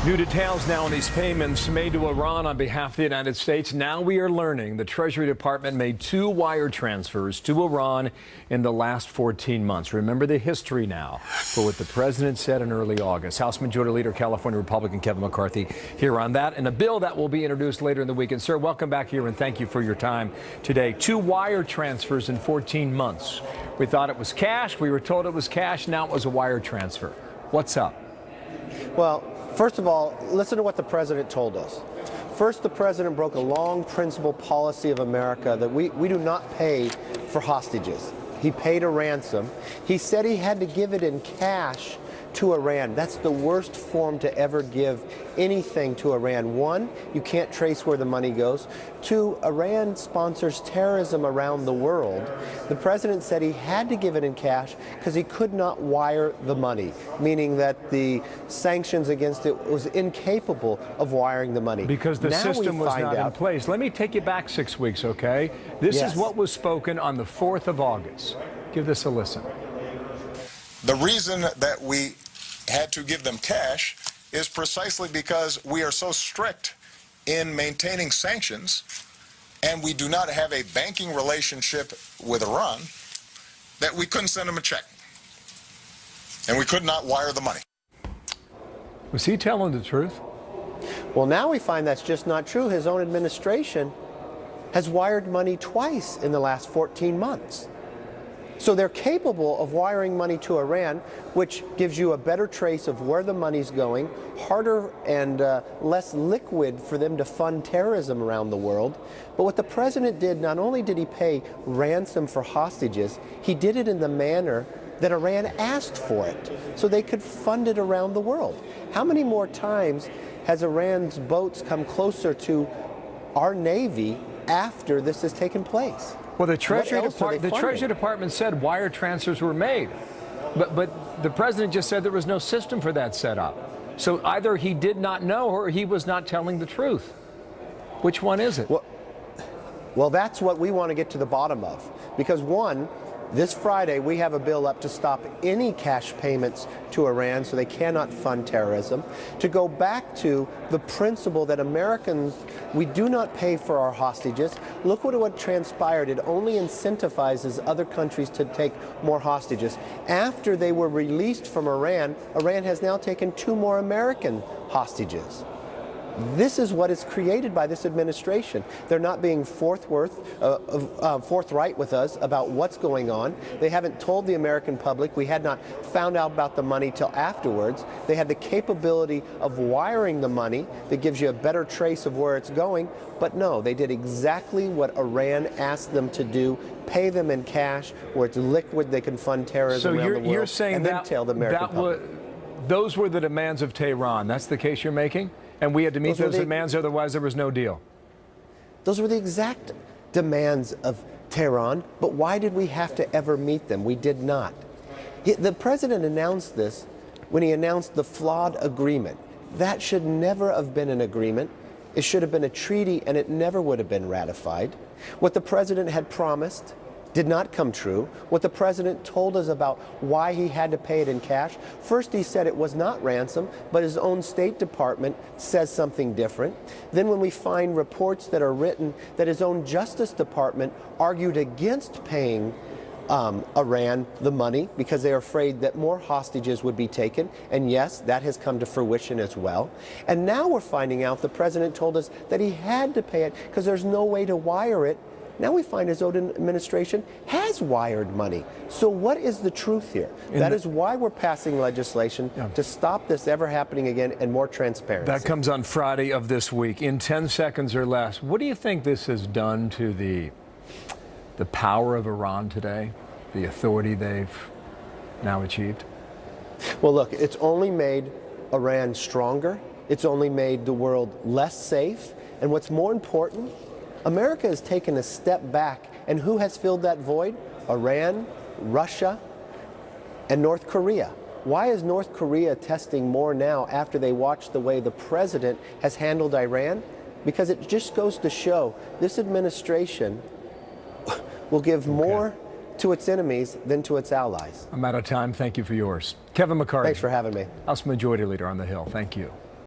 New details now on these payments made to Iran on behalf of the United States. Now we are learning the Treasury Department made 2 wire transfers to Iran in the last 14 months. Remember the history now for what the president said in early August. House Majority Leader, California Republican Kevin McCarthy here on that and a bill that will be introduced later in the week. And sir, welcome back here and thank you for your time today. 2 wire transfers in 14 months. We thought it was cash. We were told it was cash. Now it was a wire transfer. What's up? Well, first of all, listen to what the president told us. First, the president broke a long principle policy of America that we do not pay for hostages. He paid a ransom. He said he had to give it in cash to Iran. That's the worst form to ever give anything to Iran. 1, you can't trace where the money goes. 2, Iran sponsors terrorism around the world. The president said he had to give it in cash because he could not wire the money, meaning that the sanctions against it was incapable of wiring the money. Because the system was not in place. Let me take you back 6 weeks, okay? This is what was spoken on the 4th of August. Give this a listen. The reason that we had to give them cash is precisely because we are so strict in maintaining sanctions and we do not have a banking relationship with Iran that we couldn't send them a check. And we could not wire the money. Was he telling the truth? Well, now we find that's just not true. His own administration has wired money twice in the last 14 months. So they're capable of wiring money to Iran, which gives you a better trace of where the money's going, harder and less liquid for them to fund terrorism around the world. But what the president did, not only did he pay ransom for hostages, he did it in the manner that Iran asked for it, so they could fund it around the world. How many more times has Iran's boats come closer to our Navy after this has taken place? Well, the Treasury Department said wire transfers were made, but the president just said there was no system for that set up. So either he did not know or he was not telling the truth. Which one is it? Well, that's what we want to get to the bottom of. Because 1, this Friday we have a bill up to stop any cash payments to Iran so they cannot fund terrorism. To go back to the principle that Americans, we do not pay for our hostages. Look what transpired. It only incentivizes other countries to take more hostages. After they were released from Iran, Iran has now taken 2 more American hostages. This is what is created by this administration. They're not being forthright with us about what's going on. They haven't told the American public. We had not found out about the money till afterwards. They had the capability of wiring the money that gives you a better trace of where it's going. But no, they did exactly what Iran asked them to do, pay them in cash where it's liquid, they can fund terrorism around the world, you're saying and then tell the American public. Those were the demands of Tehran. That's the case you're making? And we had to meet those demands, otherwise there was no deal. Those were the exact demands of Tehran, but why did we have to ever meet them? We did not. The president announced this when he announced the flawed agreement. That should never have been an agreement. It should have been a treaty, and it never would have been ratified. What the president had promised did not come true. What the president told us about why he had to pay it in cash, first he said it was not ransom, but his own State Department says something different. Then when we find reports that are written that his own Justice Department argued against paying Iran the money because they're afraid that more hostages would be taken. And yes, that has come to fruition as well. And now we're finding out the president told us that he had to pay it because there's no way to wire it. Now we find his own administration has wired money. So what is the truth here? That is why we're passing legislation to stop this ever happening again and more transparency. That comes on Friday of this week. In 10 seconds or less, what do you think this has done to the power of Iran today, the authority they've now achieved? Well, look, it's only made Iran stronger. It's only made the world less safe. And what's more important, America has taken a step back, and who has filled that void? Iran, Russia, and North Korea. Why is North Korea testing more now after they watched the way the president has handled Iran? Because it just goes to show this administration will give more to its enemies than to its allies. I'm out of time. Thank you for yours. Kevin McCarthy. Thanks for having me. House Majority Leader on the Hill. Thank you.